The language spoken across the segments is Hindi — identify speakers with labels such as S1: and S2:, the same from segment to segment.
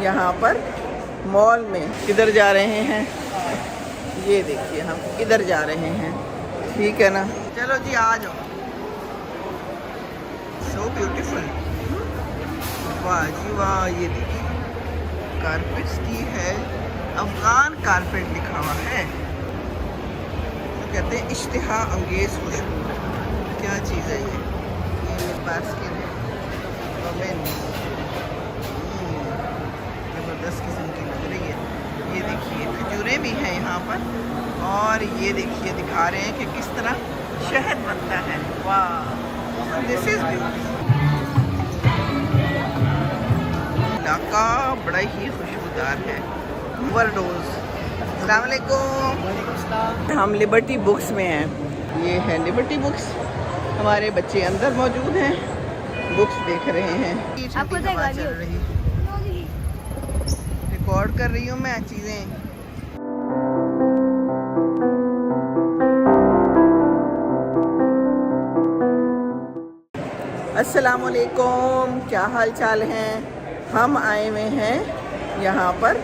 S1: यहाँ पर मॉल में। किधर जा रहे हैं ये देखिए, हम किधर जा रहे हैं, ठीक है ना। चलो जी आ जाओ। सो ब्यूटीफुल, वाह जी वाह। ये देखिए कारपेट्स की है, अफगान कारपेट लिखा हुआ है। तो कहते हैं इश्तिहा अंगेज खुशबू। क्या चीज़ है ये मेरे पास के ज़बरदस्त किस्म की लग रही है। ये देखिए खजूरें भी हैं यहाँ पर, और ये देखिए दिखा रहे हैं कि किस तरह शहद बनता है। वाह, दिस इज इलाका बड़ा ही खुशबूदार है। ओवरडोज। अस्सलाम वालेकुम। हम लिबर्टी बुक्स में हैं। ये है लिबर्टी बुक्स। हमारे बच्चे अंदर मौजूद हैं, बुक्स देख रहे हैं। आपको चल रही, रिकॉर्ड कर रही हूँ मैं चीज़ें। अस्सलाम वालेकुम, क्या हाल चाल हैं। हम आए हुए हैं यहाँ पर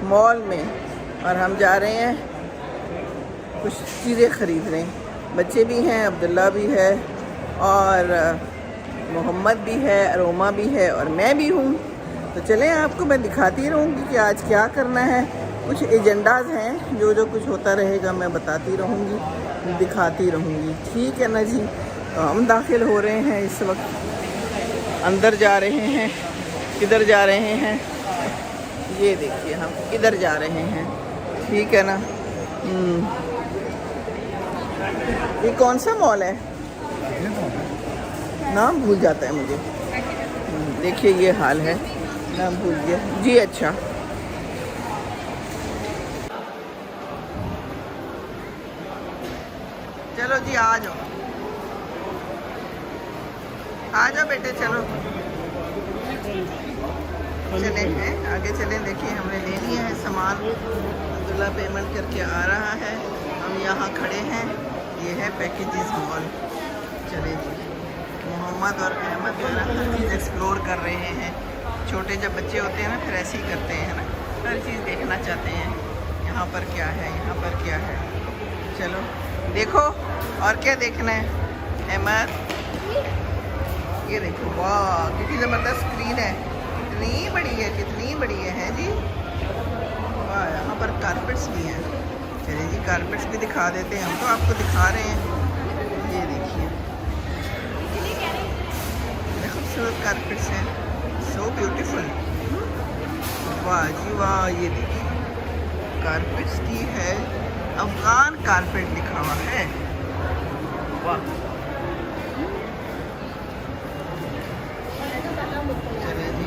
S1: मॉल में, और हम जा रहे हैं कुछ चीज़ें ख़रीदने। बच्चे भी हैं, अब्दुल्ला भी है, और मोहम्मद भी है, अरोमा भी है, और मैं भी हूँ। तो चलें आपको मैं दिखाती रहूँगी कि आज क्या करना है। कुछ एजेंडाज हैं, जो जो कुछ होता रहेगा मैं बताती रहूँगी, दिखाती रहूँगी, ठीक है ना जी। तो हम दाखिल हो रहे हैं इस वक्त, अंदर जा रहे हैं। किधर जा रहे हैं ये देखिए, हम किधर जा रहे हैं, ठीक है ना। ये कौन सा मॉल है, नाम भूल जाता है मुझे। देखिए ये हाल है, नाम भूल गया जी। अच्छा चलो जी आ जाओ, आ जाओ बेटे, चलो चले हैं आगे चलें। देखिए हमने ले लिए हैं सामान, अब्दुल्ला पेमेंट करके आ रहा है। हम यहाँ खड़े हैं, ये है पैकेजेस मॉल। चले जी, मोहम्मद और अहमद जो है ना हर चीज़ एक्सप्लोर कर रहे हैं। छोटे जब बच्चे होते हैं ना फिर ऐसे ही करते हैं ना, हर चीज़ देखना चाहते हैं। यहाँ पर क्या है, यहाँ पर क्या है, चलो देखो। और क्या देखना है अहमद, ये देखो, वाह कितनी ज़बरदस्त स्क्रीन है, कितनी बड़ी है, कितनी बड़ी है जी। वाह, यहाँ पर कारपेट्स भी हैं। चलिए जी कारपेट्स भी दिखा देते हैं, हम तो आपको दिखा रहे हैं। ये देखिए खूबसूरत कारपेट्स हैं, सो ब्यूटीफुल, वाह जी वाह। ये देखिए कारपेट्स की है, अफगान कारपेट लिखा हुआ है। वाह, चलिए जी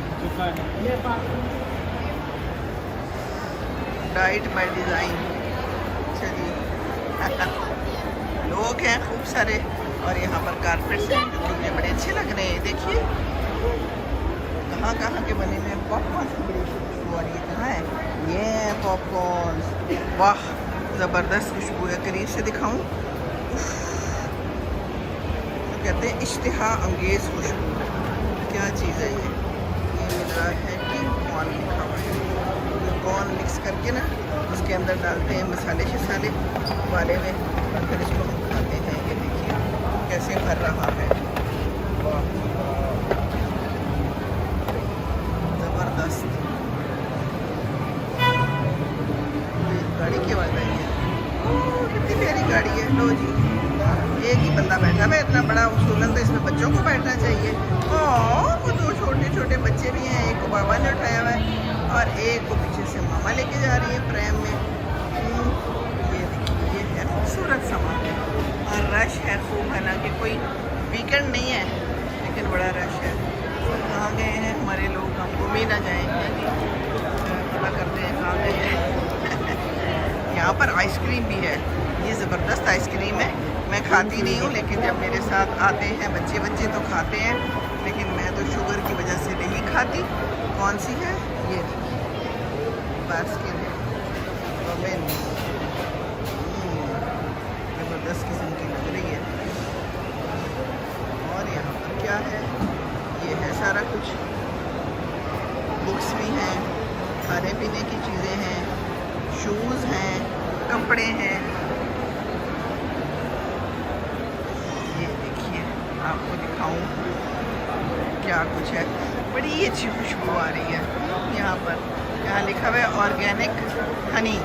S1: डाइट बाय डिज़ाइन। चलिए लोग हैं खूब सारे, और यहाँ पर कारपेट्स हैं जो मुझे बड़े अच्छे लग रहे हैं। देखिए कहाँ कहाँ के बने हुए हैं। पॉपकॉर्न की बड़ी खुशबू आ रही है, कहाँ है ये है पॉपकॉर्न। वाह ज़बरदस्त खुशबू है, करीब से दिखाऊं। तो कहते हैं इश्तिहा अंगेज खुशबू। क्या चीज़ है ये मिल रहा है कि कॉर्न लिखा हुआ है। कॉर्न मिक्स करके ना उसके अंदर डालते हैं मसाले शसाले वाले में, और फिर इसको हम खाते हैं। ये देखिए कैसे भर रहा है, वाह ज़बरदस्त। गाड़ी की आवाज़ आई है, कितनी प्यारी गाड़ी है। लो जी, एक ही बंदा बैठा है, इतना बड़ा उसूलन तो इसमें बच्चों को बैठना चाहिए। वो दो छोटे छोटे बच्चे भी हैं, एक को बाबा ने उठाया हुआ है और एक को पीछे से मामा लेके जा रही है प्रेम में। ये देखिए ये है खूबसूरत सामान, और रश है खूब, है ना कि कोई वीकेंड नहीं है लेकिन बड़ा रश है। कहाँ गए हैं हमारे लोग, हम घूम ही ना जाएँ, पता करते हैं कहाँ गए हैं। यहाँ पर आइसक्रीम भी है, ये ज़बरदस्त आइसक्रीम है। मैं खाती नहीं हूँ, लेकिन जब मेरे साथ आते हैं बच्चे तो खाते हैं, लेकिन मैं तो शुगर की वजह से नहीं खाती। कौन सी है ये, बास्किन है, ज़बरदस्त किस्म की लग रही है। और यहाँ पर क्या है, ये है सारा कुछ, बुक्स भी हैं, पड़े हैं। ये देखिए, आपको दिखाऊं क्या कुछ है। बड़ी अच्छी खुशबू आ रही है यहाँ पर। यहाँ लिखा हुआ है ऑर्गेनिक हनी।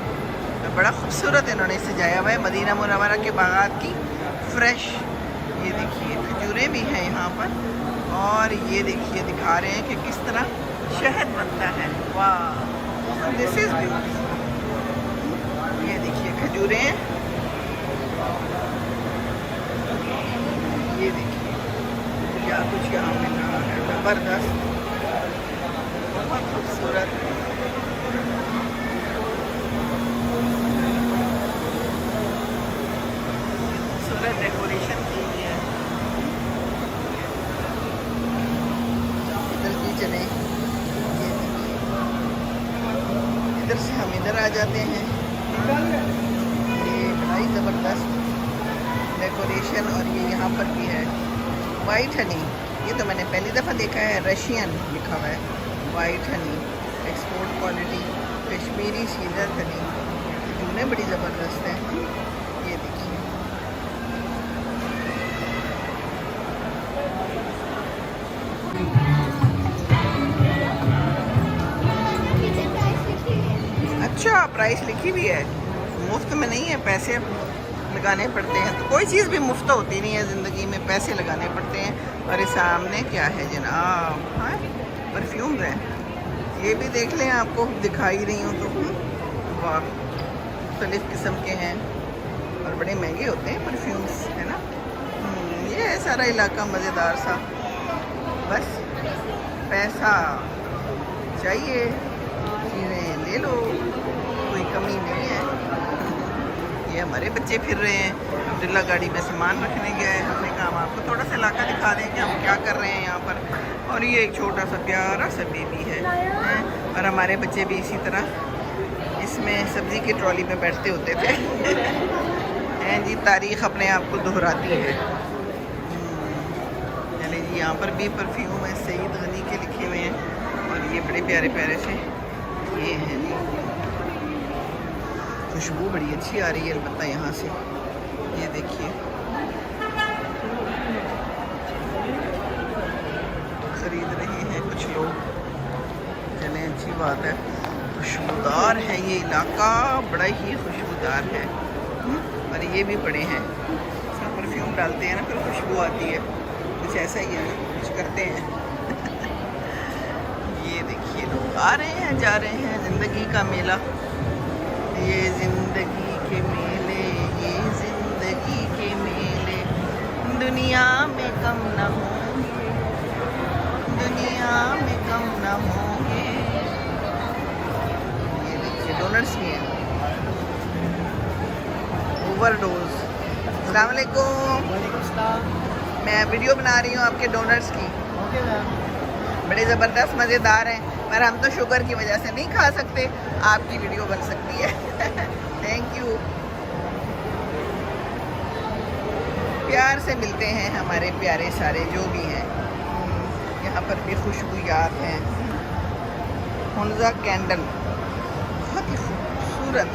S1: तो बड़ा खूबसूरत इन्होंने सजाया हुआ है, मदीना मुनव्वरा के बागात की फ्रेश। ये देखिए खजूरें भी हैं यहाँ पर, और ये देखिए दिखा रहे हैं कि किस तरह शहद बनता है। वाह, दिस इज ब्यूटीफुल। ये देखिए खजूरें, ये देखिए क्या कुछ यहाँ मिल रहा है, ज़बरदस्त, बहुत खूबसूरत। खूबसूरत डेकोरेशन की हुई है। इधर भी चले, ये देखिए, इधर से हम इधर आ जाते हैं। ये बड़ा ही ज़बरदस्त डेकोरेशन, और ये यहाँ पर भी है वाइट हनी। ये तो मैंने पहली दफ़ा देखा है, रशियन लिखा हुआ है, white honey, export quality, Kashmiri सीजर हनी। खजूरें बड़ी ज़बरदस्त हैं। ये देखिए, अच्छा प्राइस लिखी भी है, मुफ्त में नहीं है, पैसे लगाने पड़ते हैं। तो कोई चीज़ भी मुफ्त होती नहीं है ज़िंदगी में, पैसे लगाने पड़ते हैं। और इस सामने क्या है जनाब, हाँ परफ्यूम्स हैं, ये भी देख लें, आपको दिखा ही रही हूँ तो। वाह, मुख्तलिफ़ किस्म के हैं और बड़े महंगे होते हैं परफ्यूम्स, है ना। ये है सारा इलाका मज़ेदार सा। बस पैसा चाहिए, चीज़ें ले लो, कोई कमी नहीं है। ये हमारे बच्चे फिर रहे हैं, अब्दुल्ला गाड़ी में सामान रखने गया है। हमने कहा हम आपको थोड़ा सा इलाका दिखा दें कि हम क्या कर रहे हैं यहाँ पर। और ये एक छोटा सा प्यारा सा बेबी है, और हमारे बच्चे भी इसी तरह इसमें सब्ज़ी की ट्रॉली में बैठते होते थे। हैं जी, तारीख़ अपने आप को दोहराती है। चले जी, यहाँ पर भी परफ्यूम है, सईद गनी के लिखे हुए हैं, और ये बड़े प्यारे प्यारे से ये हैं जी। खुशबू बड़ी अच्छी आ रही है अलबत्ता यहाँ से। ये देखिए, खरीद रहे हैं कुछ लोग, चलें अच्छी बात है। खुशबूदार है ये इलाका, बड़ा ही खुशबूदार है। और ये भी बड़े हैं, इसमें परफ्यूम डालते हैं ना, फिर खुशबू आती है, कुछ ऐसा ही है, कुछ करते हैं। ये देखिए लोग आ रहे हैं जा रहे हैं, ज़िंदगी का मेला, ये ज़िंदगी के मेले, ये ज़िंदगी के मेले, दुनिया में कम न होंगे, दुनिया में कम न होंगे। ये देखिए डोनट्स भी हैं, ओवरडोज। अस्सलाम वालेकुम। मैं वीडियो बना रही हूँ आपके डोनट्स की। बड़े ज़बरदस्त मज़ेदार हैं, पर हम तो शुगर की वजह से नहीं खा सकते, आपकी वीडियो बन सकती है। Thank you. प्यार से मिलते हैं हमारे प्यारे सारे जो भी हैं। यहाँ पर भी खुशबूयात हैं। हुनजा कैंडल, बहुत ही खूबसूरत,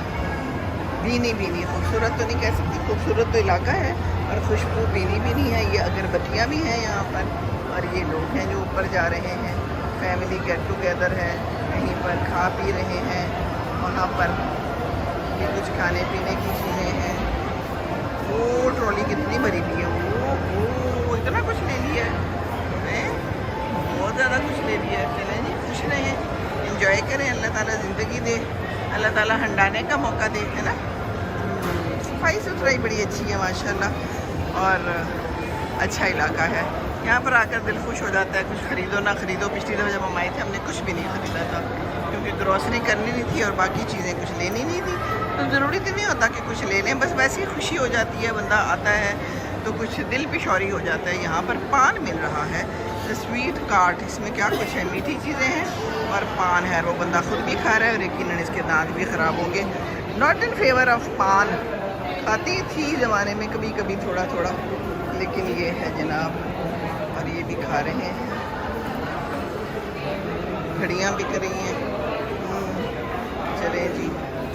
S1: भीनी भीनी, खूबसूरत तो नहीं कह सकती, खूबसूरत तो इलाका है, और खुशबू भीनी भी नहीं है। ये अगरबत्तियाँ भी हैं यहाँ पर, और ये लोग हैं जो ऊपर जा रहे हैं, फैमिली गेट टुगेदर है, कहीं पर खा पी रहे हैं। वहाँ पर ये कुछ खाने पीने की चीज़ें हैं। वो ट्रॉली कितनी भरी हुई है, वो इतना कुछ ले लिया है, बहुत ज़्यादा कुछ ले लिया है। चलें जी, खुश रहें, इंजॉय करें, अल्लाह ताला ज़िंदगी दे, अल्लाह ताला हंडाने का मौका दे, है ना। सफाई सुथराई बड़ी अच्छी है माशाल्लाह, और अच्छा इलाका है। यहाँ पर आकर दिल खुश हो जाता है, कुछ ख़रीदो ना ख़रीदो। पिछली दफ़ा जब हम आए थे हमने कुछ भी नहीं ख़रीदा था, क्योंकि ग्रॉसरी करनी नहीं थी और बाकी चीज़ें कुछ लेनी नहीं थी। तो ज़रूरी तो नहीं होता कि कुछ ले लें, बस वैसे ही खुशी हो जाती है, बंदा आता है तो कुछ दिल पे शौरी हो जाता है। यहाँ पर पान मिल रहा है, स्वीट कार्ट, इसमें क्या कुछ है, मीठी चीज़ें हैं और पान है। वो बंदा खुद भी खा रहा है और यकीनन इसके दांत भी ख़राब होंगे। नॉट इन फेवर ऑफ पान, खाती थी ज़माने में कभी कभी थोड़ा थोड़ा, लेकिन ये है जनाब, और ये भी खा रहे हैं। घड़ियाँ बिक रही हैं, चले जी,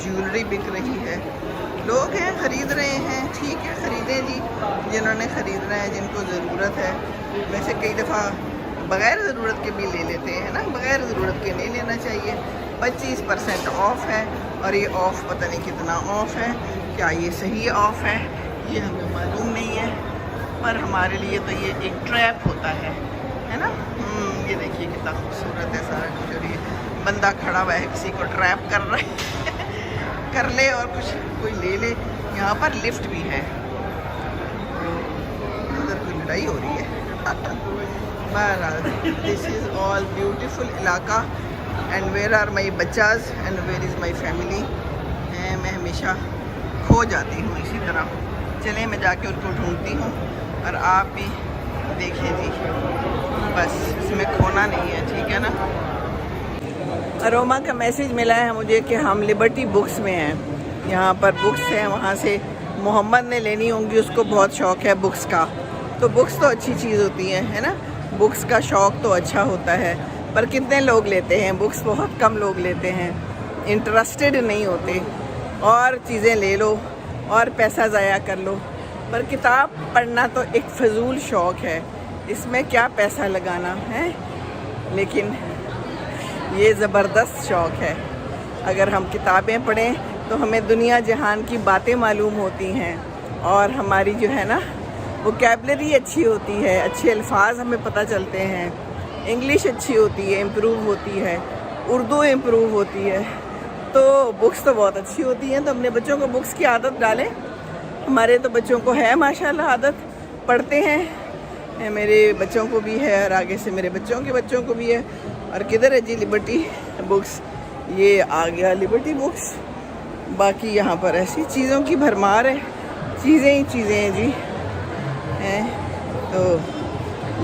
S1: ज्वेलरी बिक रही है। लोग हैं ख़रीद रहे हैं, ठीक है ख़रीदें जी, जिन्होंने ख़रीदना है, जिनको ज़रूरत है। वैसे कई दफ़ा बग़ैर ज़रूरत के भी ले लेते हैं ना, बग़ैर ज़रूरत के नहीं लेना चाहिए। 25% ऑफ़ है और ये ऑफ़ पता नहीं कितना ऑफ़ है, क्या ये सही ऑफ़ है ये हमें मालूम नहीं है, पर हमारे लिए तो ये एक ट्रैप होता है ना। ये देखिए कितना खूबसूरत है सारा कुछ, और ये बंदा खड़ा हुआ है किसी को ट्रैप कर रहा है कर ले और कुछ कोई ले ले। यहाँ पर लिफ्ट भी है, उधर कोई लड़ाई हो रही है। बहरहाल दिस इज़ ऑल ब्यूटीफुल इलाका एंड वेयर आर माई बच्चाज and where is my family. मैं हमेशा खो जाती हूँ इसी तरह। चलें मैं जाके उनको ढूंढती हूँ और आप भी देखें जी, बस इसमें खोना नहीं है, ठीक है ना। अरोमा का मैसेज मिला है मुझे कि हम लिबर्टी बुक्स में हैं। यहाँ पर बुक्स हैं, वहाँ से मोहम्मद ने लेनी होंगी, उसको बहुत शौक़ है बुक्स का। तो बुक्स तो अच्छी चीज़ होती है ना, बुक्स का शौक़ तो अच्छा होता है, पर कितने लोग लेते हैं बुक्स? बहुत कम लोग लेते हैं, इंटरेस्टेड नहीं होते। और चीज़ें ले लो और पैसा ज़ाया कर लो, पर किताब पढ़ना तो एक फ़जूल शौक़ है, इसमें क्या पैसा लगाना है। लेकिन ये ज़बरदस्त शौक़ है। अगर हम किताबें पढ़ें तो हमें दुनिया जहान की बातें मालूम होती हैं, और हमारी जो है ना वोकैबलरी अच्छी होती है, अच्छे अल्फाज हमें पता चलते हैं, इंग्लिश अच्छी होती है, इम्प्रूव होती है, उर्दू इम्प्रूव होती है। तो बुक्स तो बहुत अच्छी होती हैं। तो अपने बच्चों को बुक्स की आदत डालें। हमारे तो बच्चों को है माशाल्लाह आदत, पढ़ते हैं, मेरे बच्चों को भी है और आगे से मेरे बच्चों के बच्चों को भी है। और किधर है जी लिबर्टी बुक्स? ये आ गया लिबर्टी बुक्स। बाकी यहाँ पर ऐसी चीज़ों की भरमार है, चीज़ें ही चीज़ें हैं जी हैं। तो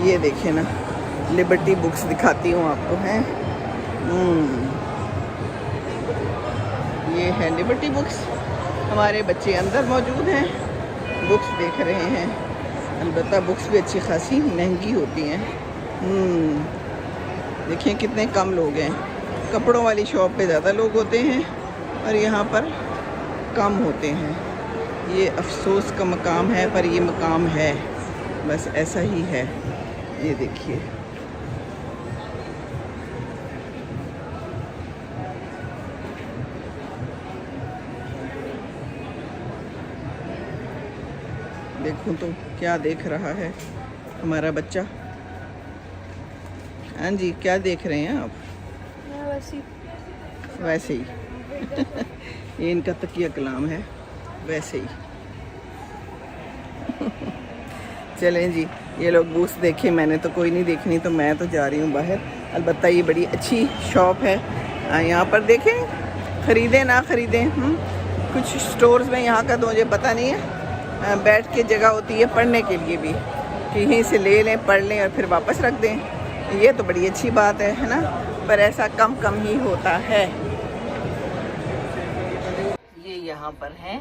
S1: ये देखें ना, लिबर्टी बुक्स दिखाती हूँ आपको हैं। ये है लिबर्टी बुक्स। हमारे बच्चे अंदर मौजूद हैं, बुक्स देख रहे हैं। अलबत्ता बुक्स भी अच्छी खासी महंगी होती हैं। देखिए कितने कम लोग हैं। कपड़ों वाली शॉप पे ज़्यादा लोग होते हैं और यहाँ पर कम होते हैं। ये अफसोस का मकाम है, पर ये मकाम है, बस ऐसा ही है। ये देखिए देखूं तो क्या देख रहा है हमारा बच्चा। हाँ जी, क्या देख रहे हैं आप? वैसे ही ये इनका तकिया कलाम है, वैसे ही। चलें जी, ये लोग बुक्स देखें, मैंने तो कोई नहीं देखनी, तो मैं तो जा रही हूँ बाहर। अलबत्ता ये बड़ी अच्छी शॉप है, यहाँ पर देखें, ख़रीदें ना ख़रीदें। कुछ स्टोर्स में यहाँ का तो मुझे पता नहीं है, बैठ के जगह होती है पढ़ने के लिए भी, कि यहीं से ले लें, पढ़ लें और फिर वापस रख दें। ये तो बड़ी अच्छी बात है ना, पर ऐसा कम ही होता है। ये यहाँ पर हैं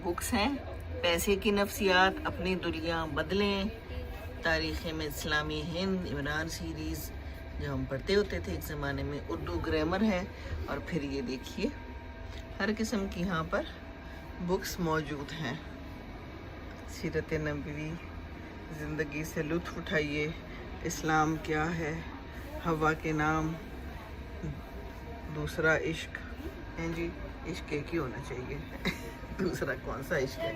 S1: बुक्स हैं, पैसे की नफ्सियात, अपनी दुनिया बदलें, तारीख़ में इस्लामी हिंद, इमरान सीरीज़ जो हम पढ़ते होते थे एक ज़माने में, उर्दू ग्रामर है। और फिर ये देखिए हर किस्म की यहाँ पर बुक्स मौजूद हैं। सीरत नबवी, ज़िंदगी से लुत्फ़ उठाइए, इस्लाम क्या है, हवा के नाम, दूसरा इश्क है जी, इश्क एक ही होना चाहिए दूसरा कौन सा इश्क है।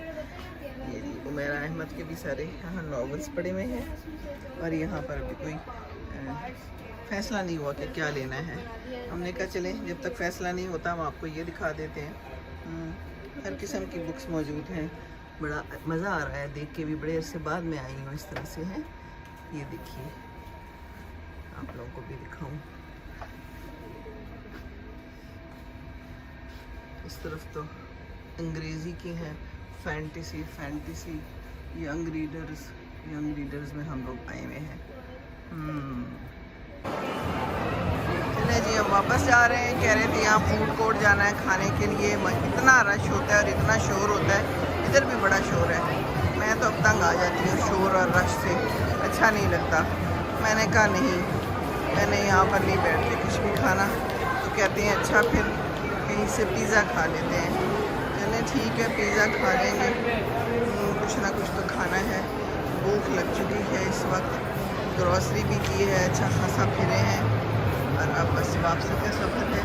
S1: ये जी उमैर अहमद के भी सारे यहाँ नॉवेल्स पढ़े हुए हैं। और यहाँ पर भी कोई फ़ैसला नहीं हुआ कि क्या लेना है। हमने कहा चलें जब तक फ़ैसला नहीं होता हम आपको ये दिखा देते हैं। हर किस्म की बुक्स मौजूद हैं। बड़ा मज़ा आ रहा है देख के भी, बड़े अरसे बाद में आई हूँ इस तरह से है। ये देखिए आप लोगों को भी दिखाऊं, इस तरफ तो अंग्रेज़ी की हैं, फैंटेसी यंग रीडर्स में हम लोग आए हुए हैं। चले जी हम वापस जा रहे हैं। कह रहे थे यहाँ फूड कोर्ट जाना है खाने के लिए, इतना रश होता है और इतना शोर होता है, इधर भी बड़ा शोर है। मैं तो अब तंग आ जाती हूँ शोर और रश से, अच्छा नहीं लगता। मैंने कहा नहीं, मैंने यहाँ पर नहीं बैठ के कुछ भी खाना। तो कहते हैं अच्छा फिर कहीं से पिज़्ज़ा खा लेते हैं। चलें ठीक है, पिज़्ज़ा खा लेंगे। कुछ ना कुछ तो खाना है, भूख लग चुकी है इस वक्त। ग्रॉसरी भी की है, अच्छा खासा फिरे हैं और अब बस वापसी का सफ़र है।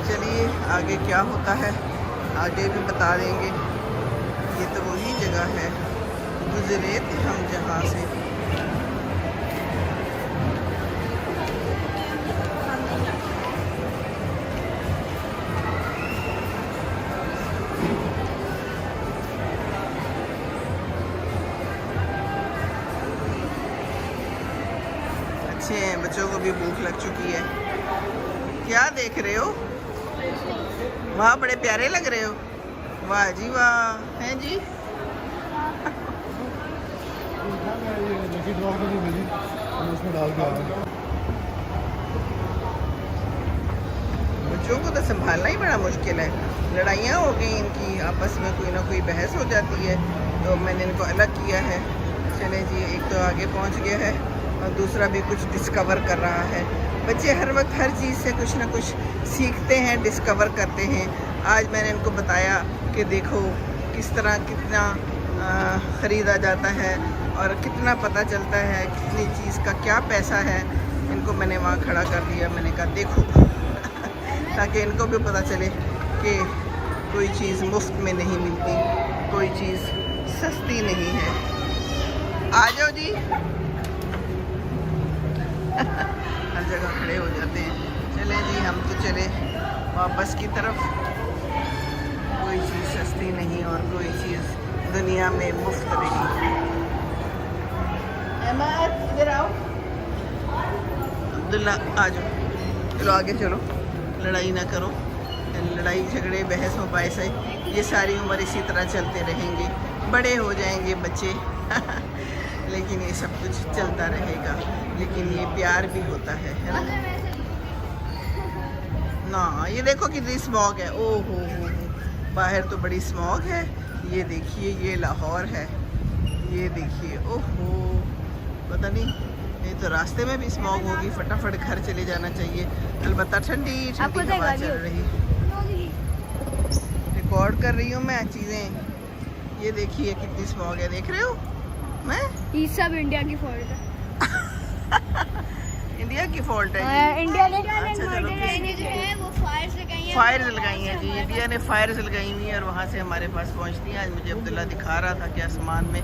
S1: चलिए आगे क्या होता है आगे भी बता देंगे। ये तो वही जगह है, गुजरे थे हम जहाँ से। अच्छे हैं, बच्चों को भी भूख लग चुकी है। क्या देख रहे हो? वाह, बड़े प्यारे लग रहे हो। वाह जी वाह, हैं जी। बच्चों को तो संभालना ही बड़ा मुश्किल है। लड़ाइयाँ हो गई इनकी, आपस में कोई ना कोई बहस हो जाती है, तो मैंने इनको अलग किया है। चले जी, एक तो आगे पहुंच गया है और दूसरा भी कुछ डिस्कवर कर रहा है। बच्चे हर वक्त हर चीज़ से कुछ ना कुछ सीखते हैं, डिस्कवर करते हैं। आज मैंने इनको बताया कि देखो किस तरह कितना ख़रीदा जाता है और कितना पता चलता है कितनी चीज़ का क्या पैसा है। इनको मैंने वहाँ खड़ा कर दिया, मैंने कहा देखो ताकि इनको भी पता चले कि कोई चीज़ मुफ्त में नहीं मिलती, कोई चीज़ सस्ती नहीं है। आ जाओ जी। हर जगह खड़े हो जाते हैं। चले जी, हम तो चले वापस की तरफ। कोई चीज़ सस्ती नहीं और कोई चीज़ दुनिया में मुफ्त नहीं। अहमद इधर आओ, अब्दुल्ला आ जाओ। चलो आगे चलो, लड़ाई ना करो। लड़ाई झगड़े बहस मुबाहिस है, ये सारी उम्र इसी तरह चलते रहेंगे। बड़े हो जाएंगे बच्चे लेकिन ये सब कुछ चलता रहेगा। लेकिन ये प्यार भी होता है ना। ना ये देखो कितनी स्मॉग है। ओ हो, बाहर तो बड़ी स्मॉग है। ये देखिए, ये लाहौर है। ये देखिए, ओहो, पता नहीं, ये तो रास्ते में भी स्मॉग होगी। फटाफट घर चले जाना चाहिए। अलबत्ता ठंडी ठंडी हवा चल रही। रिकॉर्ड कर रही हूँ मैं चीज़ें। ये देखिए कितनी स्मॉग है, देख रहे हो? मैं
S2: ये सब इंडिया की फॉल्ट है।
S1: इंडिया की फॉल्ट है।
S2: इंडिया ने
S1: अच्छा चलो,
S2: जो है वो फायर
S1: लगाई हैं जी। इंडिया ने फायर लगाई हुई है और वहाँ से हमारे पास पहुँचती हैं। आज मुझे अब्दुल्ला दिखा रहा था कि आसमान में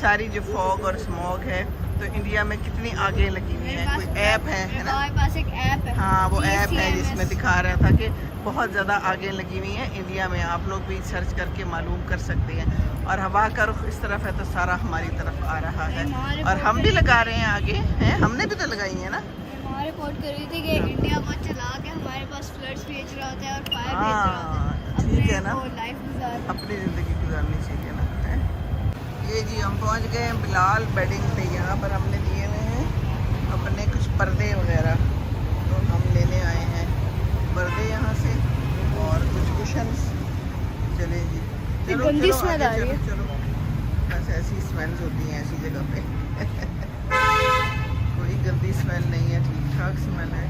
S1: सारी जो फॉग और स्मॉग है तो इंडिया में कितनी आगे लगी हुई है। कोई ऐप है ना,
S2: हमारे पास एक ऐप है।
S1: हाँ, वो ऐप है जिसमें दिखा रहा था कि बहुत ज़्यादा आगे लगी हुई है इंडिया में। आप लोग भी सर्च करके मालूम कर सकते हैं। और हवा का रुख इस तरफ है तो सारा हमारी तरफ आ रहा है और हम भी लगा रहे हैं आगे हैं। हमने भी तो लगाई है ना।
S2: हमारे रिपोर्ट कर रही थी कि इंडिया को चला के हमारे पास फ्लड्स भेज रहा होता है और फायर भेज रहा होता है।
S1: ठीक है ना,
S2: लाइफ
S1: अपनी ज़िंदगी गुजारनी चाहिए ना। है ये जी, हम पहुंच गए हैं बिलाल बेडिंग पे। यहाँ पर हमने दिए हुए हैं अपने कुछ पर्दे वगैरह, तो हम लेने आए हैं पर्दे यहाँ से और कुछ कुशन्स। चले जी, चलो
S2: गंदी
S1: चलो
S2: स्मेल आ रही है।
S1: चलो, बस ऐसी स्मेल्स होती हैं ऐसी जगह पे कोई गंदी स्मेल नहीं है, ठीक ठाक स्मेल है।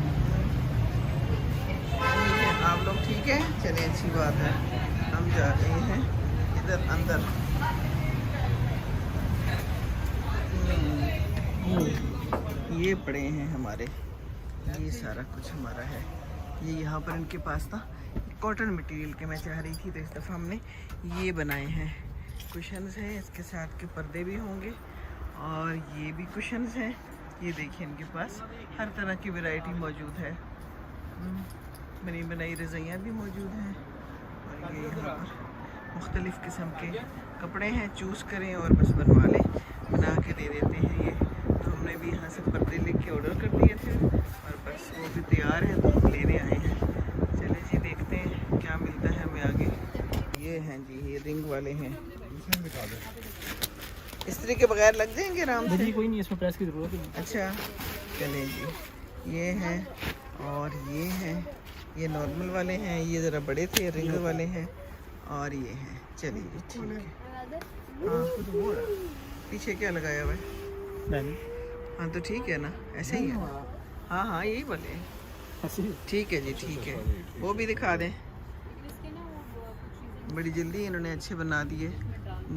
S1: ठीक है, आप लोग ठीक है? चलिए अच्छी बात है। हम जा रहे हैं इधर अंदर। ये पड़े हैं हमारे, ये सारा कुछ हमारा है। ये यहाँ पर इनके पास था कॉटन मटेरियल के, मैं चाह रही थी तो इस दफ़ा हमने ये बनाए हैं। कुशन्स हैं, इसके साथ के पर्दे भी होंगे और ये भी कुशन्स हैं। ये देखिए इनके पास हर तरह की वैरायटी मौजूद है। बनी बनाई रज़ाइयाँ भी मौजूद हैं और ये यहाँ पर मुख्तलिफ़ किस्म के कपड़े हैं। चूज़ करें और बस बनवा लें, बना के दे देते हैं ये। तो हमने भी यहाँ से पर्दे लेके ऑर्डर कर दिए थे और बस वो भी तैयार है तो हम लेने आए हैं। चले जी, देखते हैं क्या मिलता है हमें आगे। ये हैं जी, ये रिंग वाले हैं। इस्त्री के बगैर लग जाएंगे आराम से?
S3: कोई नहीं, इसमें प्रेस की ज़रूरत नहीं।
S1: अच्छा चलें जी, ये हैं और ये हैं। ये नॉर्मल वाले हैं, ये ज़रा बड़े थे, रिंग वाले हैं और ये हैं। चलिए जी, ठीक है। हाँ, पीछे क्या लगाया हुआ है? हाँ तो ठीक है ना, ऐसे ही है। हाँ हाँ, यही वाले हैं। ठीक है जी, ठीक है। वो भी दिखा दें। बड़ी जल्दी इन्होंने अच्छे बना दिए।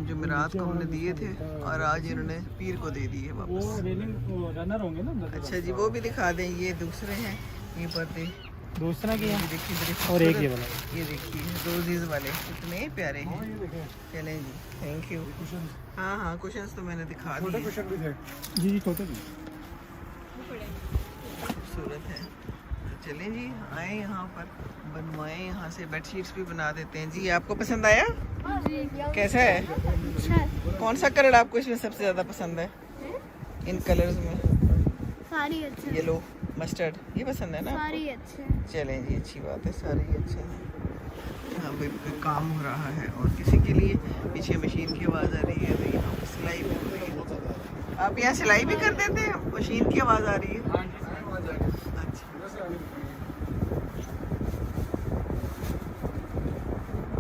S1: जुमेरात को हमने दिए थे और आज इन्होंने पीर को दे दिए वापस।
S3: रनर होंगे ना।
S1: अच्छा जी, वो भी दिखा दें। ये दूसरे हैं ये पर्दे,
S3: दूसरा क्या
S1: ये देखिए बड़े
S3: और एक ये
S1: खूबसूरत।
S3: वाला।
S1: ये देखिए रोजीज वाले कितने प्यारे हैं। चलें जी, थैंक यू। हाँ हाँ, कुशन्स तो मैंने दिखा दिए।
S3: भी थे जी जी, छोटे भी
S1: खूबसूरत है। तो चलें जी, आए यहाँ पर बनवाएं, यहाँ से बेडशीट्स भी बना देते हैं। जी आपको पसंद आया? कैसा है? कौन सा कलर आपको इसमें सबसे ज़्यादा पसंद है इन कलर्स में?
S2: सारी अच्छे,
S1: येलो, मस्टर्ड, ये पसंद है ना आपको?
S2: सारी अच्छे हैं।
S1: चलें जी, अच्छी बात है, सारे ही अच्छे हैं। यहाँ पे काम हो रहा है और किसी के लिए पीछे मशीन की आवाज़ आ रही है। तो यहाँ पर सिलाई भी हो रही है। आप यहाँ सिलाई भी कर देते हैं? मशीन की आवाज़ आ रही है। अच्छा,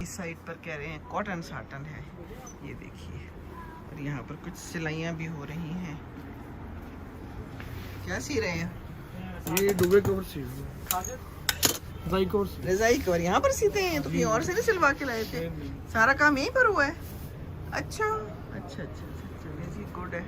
S1: इस साइड पर कह रहे हैं कॉटन साटन है, ये देखिए। और यहाँ पर कुछ सिलाइयाँ भी हो रही हैं। क्या सी रहे हैं?
S3: ये डुबे कवर सी रजाई कवर।
S1: रजाई कवर यहाँ पर सीते हैं? तो कहीं और से नहीं सिलवा के लाए थे? सारा काम यहीं पर हुआ है? अच्छा अच्छा अच्छा अच्छा, चलिए जी, गुड है।